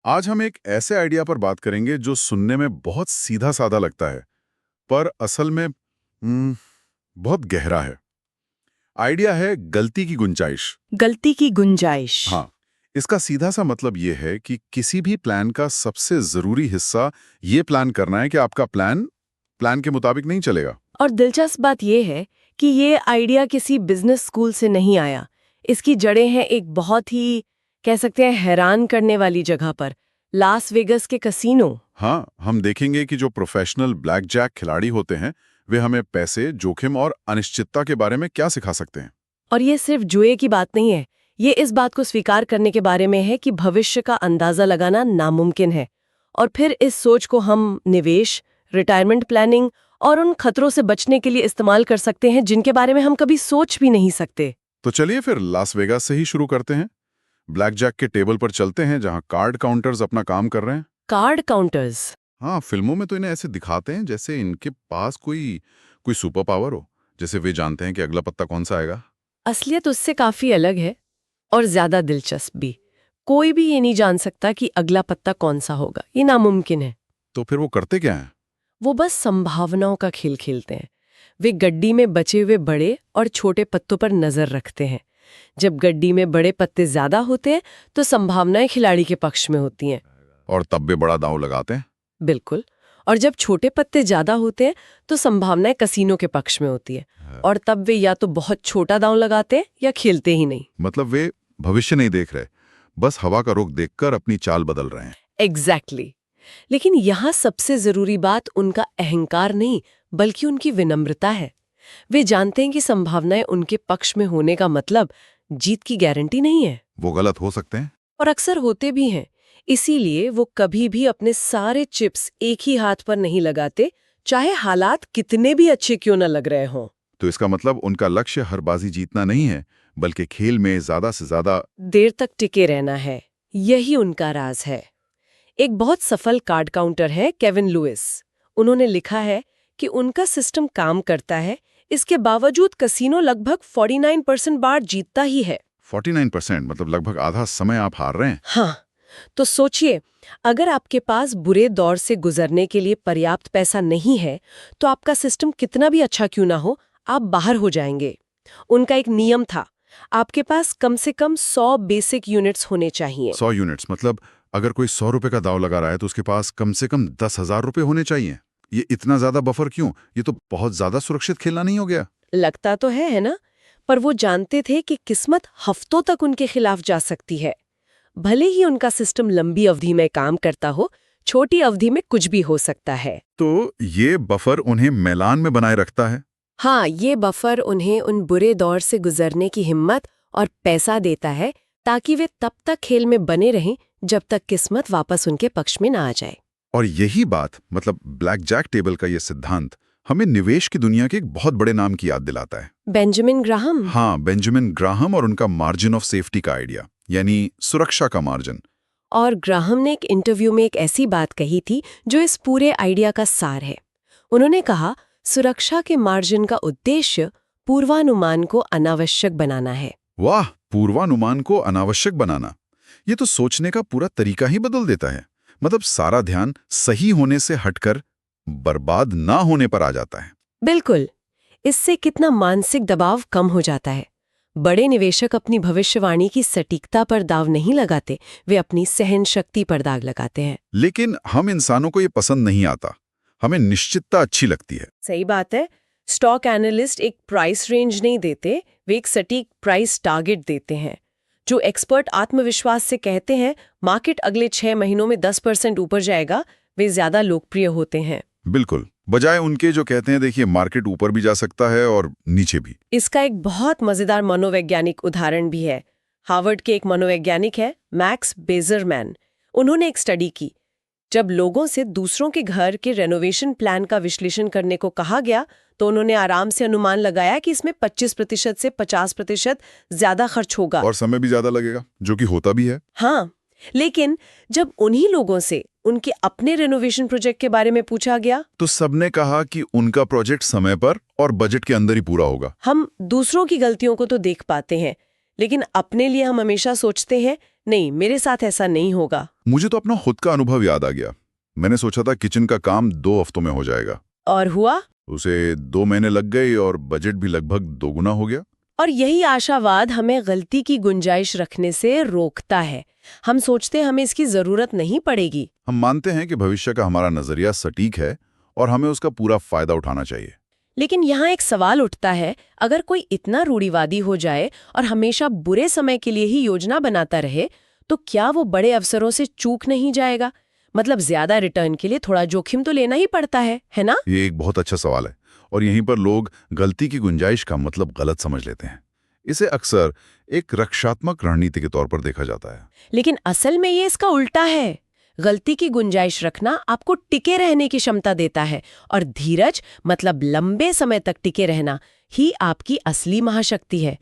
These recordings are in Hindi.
आज हम एक ऐसे आइडिया पर बात करेंगे जो सुनने में बहुत सीधा साधा लगता है, पर असल में बहुत गहरा है। आइडिया है गलती की गुंजाइश। गलती की गुंजाइश। हाँ, इसका सीधा सा मतलब ये है कि किसी भी प्लान का सबसे जरूरी हिस्सा ये प्लान करना है कि आपका प्लान प्लान के मुताबिक नहीं चलेगा। और दिलचस्प बात यह है कि ये आइडिया किसी बिजनेस स्कूल से नहीं आया। इसकी जड़ें हैं एक बहुत ही, कह सकते हैं, हैरान करने वाली जगह पर, लास वेगस के कसीनो। हाँ, हम देखेंगे कि जो प्रोफेशनल ब्लैक जैक खिलाड़ी होते हैं वे हमें पैसे, जोखिम और अनिश्चितता के बारे में क्या सिखा सकते हैं। और ये सिर्फ जुए की बात नहीं है, ये इस बात को स्वीकार करने के बारे में है कि भविष्य का अंदाजा लगाना नामुमकिन है। और फिर इस सोच को हम निवेश, रिटायरमेंट प्लानिंग और उन खतरों से बचने के लिए इस्तेमाल कर सकते हैं जिनके बारे में हम कभी सोच भी नहीं सकते। तो चलिए फिर लास वेगास से ही शुरू करते हैं। ब्लैक जैक के टेबल पर चलते हैं जहां कार्ड काउंटर्स अपना काम कर रहे हैं। Card counters. हाँ, फिल्मों में तो इन्हें ऐसे दिखाते हैं जैसे इनके पास कोई कोई सुपर पावर हो, जैसे वे जानते हैं कि अगला पत्ता कौन सा आएगा। असलियत उससे काफी अलग है और ज्यादा दिलचस्प भी। कोई भी ये नहीं जान सकता कि अगला पत्ता कौन सा होगा, ये नामुमकिन है। तो फिर वो करते क्या हैं? वो बस संभावनाओं का खेल खेलते हैं। वे गड्डी में बचे हुए बड़े और छोटे पत्तों पर नजर रखते हैं। जब गड्डी में बड़े पत्ते ज्यादा होते हैं तो संभावनाएं खिलाड़ी के पक्ष में होती हैं। और तब वे बड़ा दांव लगाते हैं। बिल्कुल। और जब छोटे पत्ते ज्यादा होते हैं तो संभावनाएं कसीनो के पक्ष में होती है। और तब वे या तो बहुत छोटा दांव लगाते हैं या खेलते ही नहीं। मतलब वे भविष्य नहीं देख रहे, बस हवा का रुख देखकर अपनी चाल बदल रहे हैं। एग्जैक्टली। लेकिन यहाँ सबसे जरूरी बात उनका अहंकार नहीं, बल्कि उनकी विनम्रता है। वे जानते हैं कि संभावनाएं उनके पक्ष में होने का मतलब जीत की गारंटी नहीं है। वो गलत हो सकते हैं और अक्सर होते भी हैं। इसीलिए वो कभी भी अपने सारे चिप्स एक ही हाथ पर नहीं लगाते, चाहे हालात कितने भी अच्छे क्यों न लग रहे हों। तो इसका मतलब उनका लक्ष्य हर बाजी जीतना नहीं है, बल्कि खेल में ज्यादा से ज्यादा देर तक टिके रहना है। यही उनका राज है। एक बहुत सफल कार्ड काउंटर है केविन लुइस। उन्होंने लिखा है कि उनका सिस्टम काम करता है, इसके बावजूद कसीनो लगभग 49% बार जीतता ही है। 49% मतलब लगभग आधा समय आप हार रहे हैं। हाँ, तो सोचिए, अगर आपके पास बुरे दौर से गुजरने के लिए पर्याप्त पैसा नहीं है तो आपका सिस्टम कितना भी अच्छा क्यों ना हो, आप बाहर हो जाएंगे। उनका एक नियम था, आपके पास कम से कम 100 बेसिक यूनिट्स होने चाहिए। 100 यूनिट्स मतलब अगर कोई 100 रुपए का दाव लगा रहा है तो उसके पास कम से कम 10,000 रुपए होने चाहिए। ये इतना ज्यादा बफर क्यों? ये तो बहुत ज्यादा सुरक्षित खेलना नहीं हो गया? लगता तो है ना? पर वो जानते थे कि किस्मत हफ्तों तक उनके खिलाफ जा सकती है। भले ही उनका सिस्टम लंबी अवधि में काम करता हो, छोटी अवधि में कुछ भी हो सकता है। तो ये बफर उन्हें मैदान में बनाए रखता है। हाँ, ये बफर उन्हें उन बुरे दौर से गुजरने की हिम्मत और पैसा देता है ताकि वे तब तक खेल में बने रहें जब तक किस्मत वापस उनके पक्ष में ना आ जाए। और यही बात, मतलब ब्लैक जैक टेबल का ये सिद्धांत हमें निवेश की दुनिया के एक बहुत बड़े नाम की याद दिलाता है। Benjamin Graham. हाँ, बेंजामिन ग्राहम और उनका मार्जिन ऑफ सेफ्टी का आइडिया, यानी सुरक्षा का मार्जिन। और ग्राहम ने एक इंटरव्यू में एक ऐसी बात कही थी जो इस पूरे आइडिया का सार है। उन्होंने कहा, सुरक्षा के मार्जिन का उद्देश्य पूर्वानुमान को अनावश्यक बनाना है। वाह, पूर्वानुमान को अनावश्यक बनाना, ये तो सोचने का पूरा तरीका ही बदल देता है। मतलब सारा ध्यान सही होने से हटकर बर्बाद ना होने पर आ जाता है। बिल्कुल। इससे कितना मानसिक दबाव कम हो जाता है। बड़े निवेशक अपनी भविष्यवाणी की सटीकता पर दाव नहीं लगाते, वे अपनी सहन शक्ति पर दाग लगाते हैं। लेकिन हम इंसानों को ये पसंद नहीं आता, हमें निश्चितता अच्छी लगती है। सही बात है। स्टॉक एनालिस्ट एक प्राइस रेंज नहीं देते, वे एक सटीक प्राइस टारगेट देते हैं। जो एक्सपर्ट आत्मविश्वास से कहते हैं मार्केट अगले 6 महीनों में 10% ऊपर जाएगा, वे ज्यादा लोकप्रिय होते हैं। बिल्कुल, बजाय उनके जो कहते हैं देखिए मार्केट ऊपर भी जा सकता है और नीचे भी। इसका एक बहुत मजेदार मनोवैज्ञानिक उदाहरण भी है। हार्वर्ड के एक मनोवैज्ञानिक है मैक्स बेजरमैन। उन्होंने एक स्टडी की। जब लोगों से दूसरों के घर के रेनोवेशन प्लान का विश्लेषण करने को कहा गया तो उन्होंने आराम से अनुमान लगाया कि इसमें 25% से 50% ज्यादा खर्च होगा और समय भी ज्यादा लगेगा, जो कि होता भी है। हाँ, लेकिन जब उन्हीं लोगों से उनके अपने रेनोवेशन प्रोजेक्ट के बारे में पूछा गया तो सबने कहा कि उनका प्रोजेक्ट समय पर और बजट के अंदर ही पूरा होगा। हम दूसरों की गलतियों को तो देख पाते हैं, लेकिन अपने लिए हम हमेशा सोचते हैं नहीं, मेरे साथ ऐसा नहीं होगा। मुझे तो अपना खुद का अनुभव याद आ गया। मैंने सोचा था किचन का काम 2 हफ्तों में हो जाएगा। और हुआ? उसे 2 महीने लग गए और बजट भी लगभग दोगुना हो गया। और यही आशावाद हमें गलती की गुंजाइश रखने से रोकता है। हम सोचते हैं हमें इसकी जरूरत नहीं पड़ेगी। हम मानते हैं कि भविष्य का हमारा नजरिया सटीक है और हमें उसका पूरा फायदा उठाना चाहिए। लेकिन यहाँ एक सवाल उठता है, अगर कोई इतना रूढ़िवादी हो जाए और हमेशा बुरे समय के लिए ही योजना बनाता रहे, तो क्या वो बड़े अवसरों से चूक नहीं जाएगा? मतलब ज्यादा रिटर्न के लिए थोड़ा जोखिम तो लेना ही पड़ता है ना? ये एक बहुत अच्छा सवाल है और यहीं पर लोग गलती की गुंजाइश का मतलब गलत समझ लेते हैं। इसे अक्सर एक रक्षात्मक रणनीति के तौर पर देखा जाता है। लेकिन असल में ये इसका उल्टा है। गलती की गुंजाइश रखना आपको टिके रहने की क्षमता देता है और धीरज मतलब लंबे समय तक टिके रहना ही आपकी असली महाशक्ति है।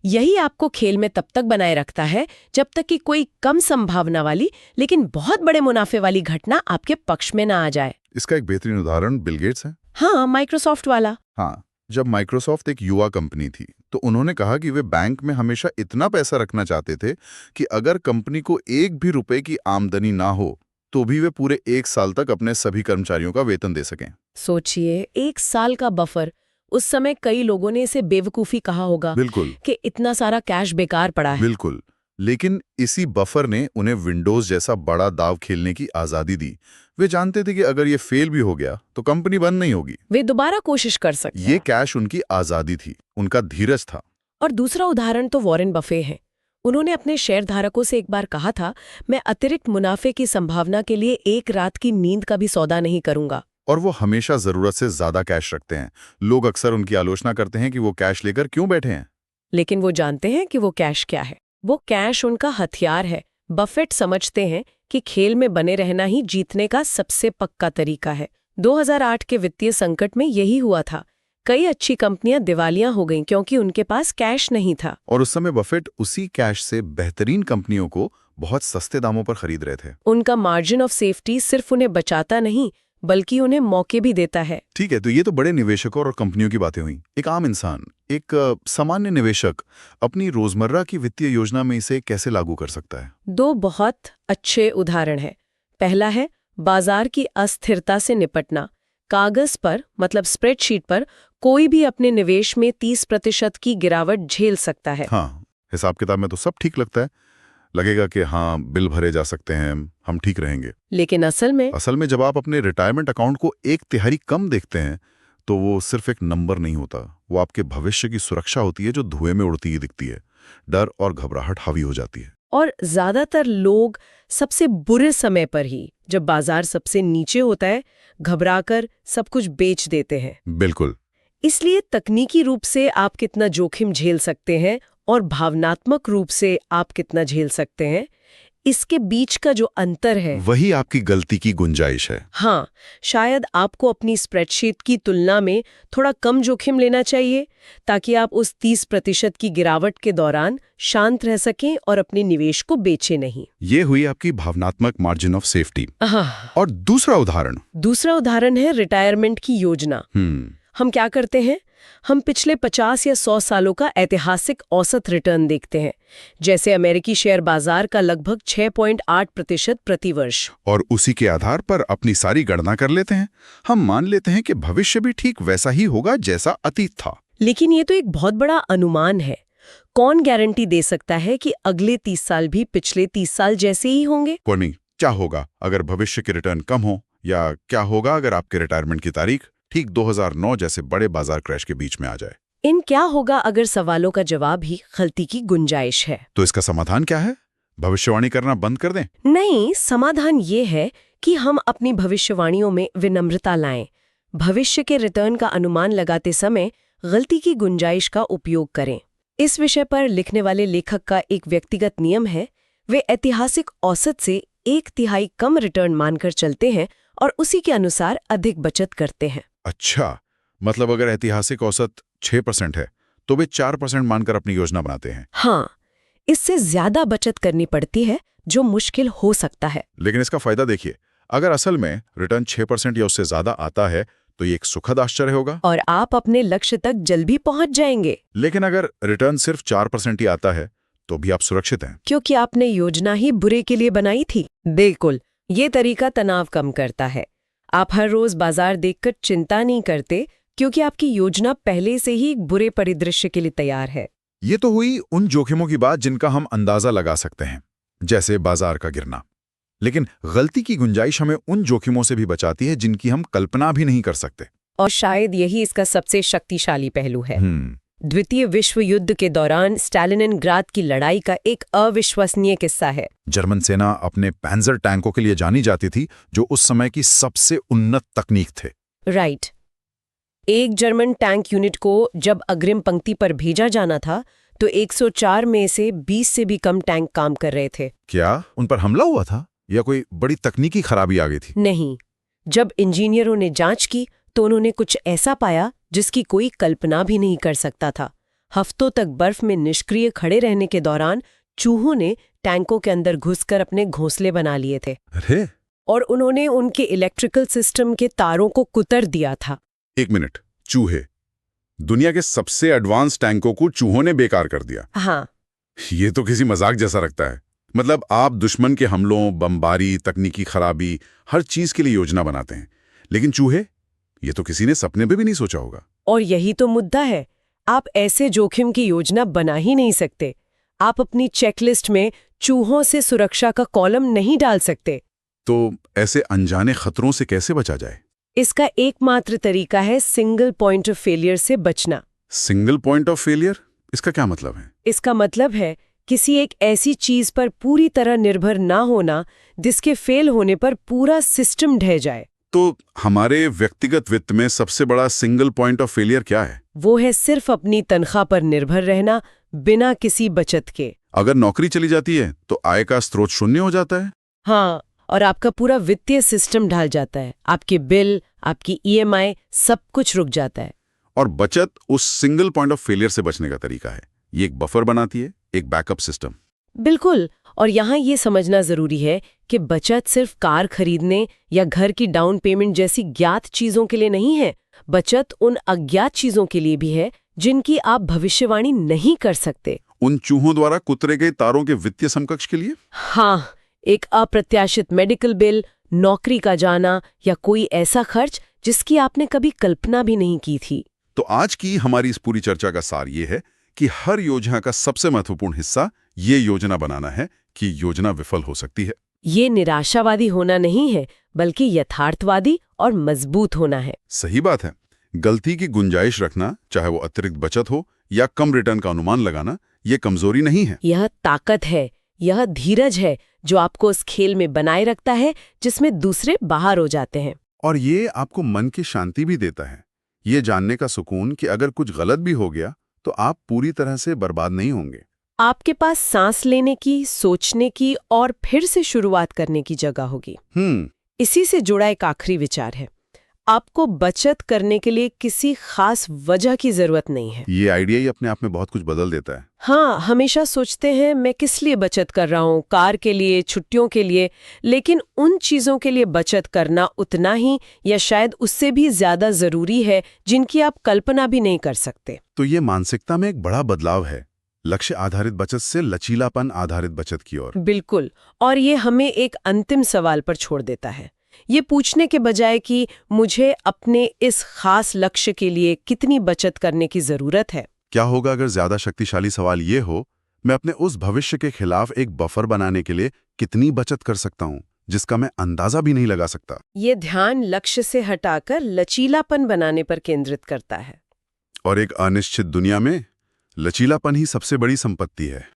यही आपको खेल में तब तक बनाए रखता है जब तक कि कोई कम संभावना वाली लेकिन बहुत बड़े मुनाफे वाली घटना आपके पक्ष में ना आ जाए। इसका एक बेहतरीन उदाहरण बिल गेट्स है। हाँ, माइक्रोसॉफ्ट वाला। हाँ, जब माइक्रोसॉफ्ट एक युवा कंपनी थी तो उन्होंने कहा कि वे बैंक में हमेशा इतना पैसा रखना चाहते थे कि अगर कंपनी को 1 भी रुपए की आमदनी ना हो तो भी वे पूरे 1 साल तक अपने सभी कर्मचारियों का वेतन दे सकें। सोचिए, 1 साल का बफर। उस समय कई लोगों ने इसे बेवकूफी कहा होगा। बिल्कुल, कि इतना सारा कैश बेकार पड़ा है। बिल्कुल। लेकिन इसी बफर ने उन्हें विंडोज जैसा बड़ा दाव खेलने की आजादी दी। वे जानते थे कि अगर ये फेल भी हो गया तो कंपनी बंद नहीं होगी, वे दोबारा कोशिश कर सकते हैं। ये कैश उनकी आजादी थी, उनका धीरज था। और दूसरा उदाहरण तो वॉरेन बफे है। उन्होंने अपने शेयरधारकों से एक बार कहा था, मैं अतिरिक्त मुनाफे की संभावना के लिए 1 रात की नींद का भी सौदा नहीं करूंगा। और वो हमेशा जरूरत से ज्यादा कैश रखते हैं। लोग अक्सर उनकी आलोचना करते हैं कि वो कैश लेकर क्यों बैठे हैं। लेकिन वो जानते हैं कि वो कैश क्या है। वो कैश उनका हथियार है। बफेट समझते हैं कि खेल में बने रहना ही जीतने का सबसे पक्का तरीका है। 2008 के वित्तीय संकट में यही हुआ था। कई अच्छी कंपनियां दिवालियां हो गईं क्योंकि उनके पास कैश नहीं था। और उस समय बफेट उसी कैश से बेहतरीन कंपनियों को बहुत सस्ते दामों पर खरीद रहे थे। उनका मार्जिन ऑफ सेफ्टी सिर्फ उन्हें बचाता नहीं बल्कि उन्हें मौके भी देता है। ठीक है, तो ये तो बड़े निवेशकों और कंपनियों की बातें हुई। एक आम इंसान, एक सामान्य निवेशक अपनी रोजमर्रा की वित्तीय योजना में इसे कैसे लागू कर सकता है? 2 बहुत अच्छे उदाहरण हैं। पहला है बाजार की अस्थिरता से निपटना। कागज पर मतलब स्प्रेडशीट पर कोई भी अपने निवेश में 30% की गिरावट झेल सकता है। हाँ, हिसाब किताब में तो सब ठीक लगता है, लगेगा कि हाँ बिल भरे जा सकते हैं, हम ठीक रहेंगे। लेकिन असल में जब आप अपने रिटायरमेंट अकाउंट को 1/3 कम देखते हैं तो वो सिर्फ एक नंबर नहीं होता, वो आपके भविष्य की सुरक्षा होती है जो धुएं में उड़ती ही दिखती है। डर और घबराहट हावी हो जाती है। और ज्यादातर लोग सबसे बुरे समय पर ही, जब बाजार सबसे नीचे होता है, घबराकर सब कुछ बेच देते हैं। बिल्कुल। इसलिए तकनीकी रूप से आप कितना जोखिम झेल सकते हैं और भावनात्मक रूप से आप कितना झेल सकते हैं, इसके बीच का जो अंतर है वही आपकी गलती की गुंजाइश है। हाँ, शायद आपको अपनी स्प्रेडशीट की तुलना में थोड़ा कम जोखिम लेना चाहिए ताकि आप उस 30% की गिरावट के दौरान शांत रह सकें और अपने निवेश को बेचें नहीं। ये हुई आपकी भावनात्मक मार्जिन ऑफ सेफ्टी। हाँ। और दूसरा उदाहरण है रिटायरमेंट की योजना। हम क्या करते हैं? हम पिछले 50 या 100 सालों का ऐतिहासिक औसत रिटर्न देखते हैं, जैसे अमेरिकी शेयर बाजार का लगभग 6.8% प्रति वर्ष। और उसी के आधार पर अपनी सारी गणना कर लेते हैं। हम मान लेते हैं कि भविष्य भी ठीक वैसा ही होगा जैसा अतीत था। लेकिन ये तो एक बहुत बड़ा अनुमान है। कौन गारंटी दे सकता है कि अगले 30 साल भी पिछले 30 साल जैसे ही होंगे? कोई नहीं। क्या होगा अगर भविष्य के रिटर्न कम हो, या क्या होगा अगर आपके रिटायरमेंट की तारीख ठीक 2009 जैसे बड़े बाजार क्रैश के बीच में आ जाए? इन क्या होगा अगर सवालों का जवाब ही गलती की गुंजाइश है? तो इसका समाधान क्या है? भविष्यवाणी करना बंद कर दें? नहीं, समाधान ये है कि हम अपनी भविष्यवाणियों में विनम्रता लाएं। भविष्य के रिटर्न का अनुमान लगाते समय गलती की गुंजाइश का उपयोग करें। इस विषय पर लिखने वाले लेखक का एक व्यक्तिगत नियम है, वे ऐतिहासिक औसत से 1/3 कम रिटर्न मानकर चलते हैं और उसी के अनुसार अधिक बचत करते हैं। अच्छा, मतलब अगर ऐतिहासिक औसत 6% है तो वे 4% मानकर अपनी योजना बनाते हैं। हाँ, इससे ज्यादा बचत करनी पड़ती है जो मुश्किल हो सकता है। लेकिन इसका फायदा देखिए, अगर असल में रिटर्न 6% या उससे ज्यादा आता है तो ये एक सुखद आश्चर्य होगा। और आप अपने लक्ष्य तक जल्दी पहुंच जाएंगे, लेकिन अगर रिटर्न सिर्फ 4% ही आता है तो भी आप सुरक्षित हैं। क्योंकि आपने योजना ही बुरे के लिए बनाई थी। बिल्कुल, ये तरीका तनाव कम करता है। आप हर रोज बाजार देखकर चिंता नहीं करते, क्योंकि आपकी योजना पहले से ही एक बुरे परिदृश्य के लिए तैयार है। ये तो हुई उन जोखिमों की बात जिनका हम अंदाजा लगा सकते हैं, जैसे बाजार का गिरना। लेकिन गलती की गुंजाइश हमें उन जोखिमों से भी बचाती है जिनकी हम कल्पना भी नहीं कर सकते। और शायद यही इसका सबसे शक्तिशाली पहलू है। द्वितीय विश्व युद्ध के दौरान स्टालिनग्राद की लड़ाई का एक अविश्वसनीय किस्सा है। जर्मन सेना अपने पैंजर टैंकों के लिए जानी जाती थी, जो उस समय की सबसे उन्नत तकनीक थे। राइट। एक जर्मन टैंक यूनिट को जब अग्रिम पंक्ति पर भेजा जाना था, तो 104 में से 20 से भी कम टैंक काम कर रहे थे। क्या उन पर हमला हुआ था या कोई बड़ी तकनीकी खराबी आ गई थी? नहीं। जब इंजीनियरों ने जांच की तो उन्होंने कुछ ऐसा पाया जिसकी कोई कल्पना भी नहीं कर सकता था। हफ्तों तक बर्फ में निष्क्रिय खड़े रहने के दौरान चूहों ने टैंकों के अंदर घुसकर अपने घोंसले बना लिए थे। अरे! और उन्होंने उनके इलेक्ट्रिकल सिस्टम के तारों को कुतर दिया था। एक मिनट, चूहे? दुनिया के सबसे एडवांस टैंकों को चूहों ने बेकार कर दिया? हाँ। ये तो किसी मजाक जैसा लगता है। मतलब आप दुश्मन के हमलों, बमबारी, तकनीकी खराबी, हर चीज के लिए योजना बनाते हैं, लेकिन चूहे? ये तो किसी ने सपने में भी नहीं सोचा होगा। और यही तो मुद्दा है। आप ऐसे जोखिम की योजना बना ही नहीं सकते। आप अपनी चेकलिस्ट में चूहों से सुरक्षा का कॉलम नहीं डाल सकते। तो ऐसे अनजाने खतरों से कैसे बचा जाए? इसका एकमात्र तरीका है सिंगल पॉइंट ऑफ फेलियर से बचना। Single point of failure? इसका क्या मतलब है? इसका मतलब है किसी एक ऐसी चीज पर पूरी तरह निर्भर ना होना जिसके फेल होने पर पूरा सिस्टम ढह जाए। तो हमारे व्यक्तिगत वित्त में सबसे बड़ा सिंगल पॉइंट ऑफ फेलियर क्या है? वो है सिर्फ अपनी तनख्वाह पर निर्भर रहना, बिना किसी बचत के। अगर नौकरी चली जाती है तो आय का स्रोत शून्य हो जाता है। हाँ, और आपका पूरा वित्तीय सिस्टम ढल जाता है। आपके बिल, आपकी ईएमआई, सब कुछ रुक जाता है। और बचत उस सिंगल पॉइंट ऑफ फेलियर से बचने का तरीका है। ये एक बफर बनाती है, एक बैकअप सिस्टम। बिल्कुल। और यहाँ ये समझना जरूरी है कि बचत सिर्फ कार खरीदने या घर की डाउन पेमेंट जैसी ज्ञात चीजों के लिए नहीं है। बचत उन अज्ञात चीजों के लिए भी है जिनकी आप भविष्यवाणी नहीं कर सकते। उन चूहों द्वारा कुतरे गए तारों के वित्तीय समकक्ष के लिए? हाँ, एक अप्रत्याशित मेडिकल बिल, नौकरी का जाना या कोई ऐसा खर्च जिसकी आपने कभी कल्पना भी नहीं की थी। तो आज की हमारी इस पूरी चर्चा का सार ये है कि हर योजना का सबसे महत्वपूर्ण हिस्सा ये योजना बनाना है कि योजना विफल हो सकती है। ये निराशावादी होना नहीं है, बल्कि यथार्थवादी और मजबूत होना है। सही बात है। गलती की गुंजाइश रखना, चाहे वो अतिरिक्त बचत हो या कम रिटर्न का अनुमान लगाना, ये कमजोरी नहीं है। यह ताकत है, यह धीरज है जो आपको उस खेल में बनाए रखता है जिसमें दूसरे बाहर हो जाते हैं। और ये आपको मन की शांति भी देता है, ये जानने का सुकून कि अगर कुछ गलत भी हो गया तो आप पूरी तरह से बर्बाद नहीं होंगे। आपके पास सांस लेने की, सोचने की और फिर से शुरुआत करने की जगह होगी। इसी से जुड़ा एक आखिरी विचार है, आपको बचत करने के लिए किसी खास वजह की जरूरत नहीं है। ये आइडिया ही अपने आप में बहुत कुछ बदल देता है। हाँ, हमेशा सोचते हैं मैं किस लिए बचत कर रहा हूँ, कार के लिए, छुट्टियों के लिए, लेकिन उन चीजों के लिए बचत करना उतना ही या शायद उससे भी ज्यादा जरूरी है जिनकी आप कल्पना भी नहीं कर सकते। तो ये मानसिकता में एक बड़ा बदलाव है, लक्ष्य आधारित बचत से लचीलापन आधारित बचत की ओर। बिल्कुल। और ये हमें एक अंतिम सवाल पर छोड़ देता है, ये पूछने के बजाय कि मुझे अपने इस खास लक्ष्य के लिए कितनी बचत करने की जरूरत है। क्या होगा अगर ज्यादा शक्तिशाली सवाल ये हो, मैं अपने उस भविष्य के खिलाफ एक बफर बनाने के लिए कितनी बचत कर सकता हूँ जिसका मैं अंदाजा भी नहीं लगा सकता। ये ध्यान लक्ष्य से हटाकर लचीलापन बनाने पर केंद्रित करता है। और एक अनिश्चित दुनिया में लचीलापन ही सबसे बड़ी संपत्ति है।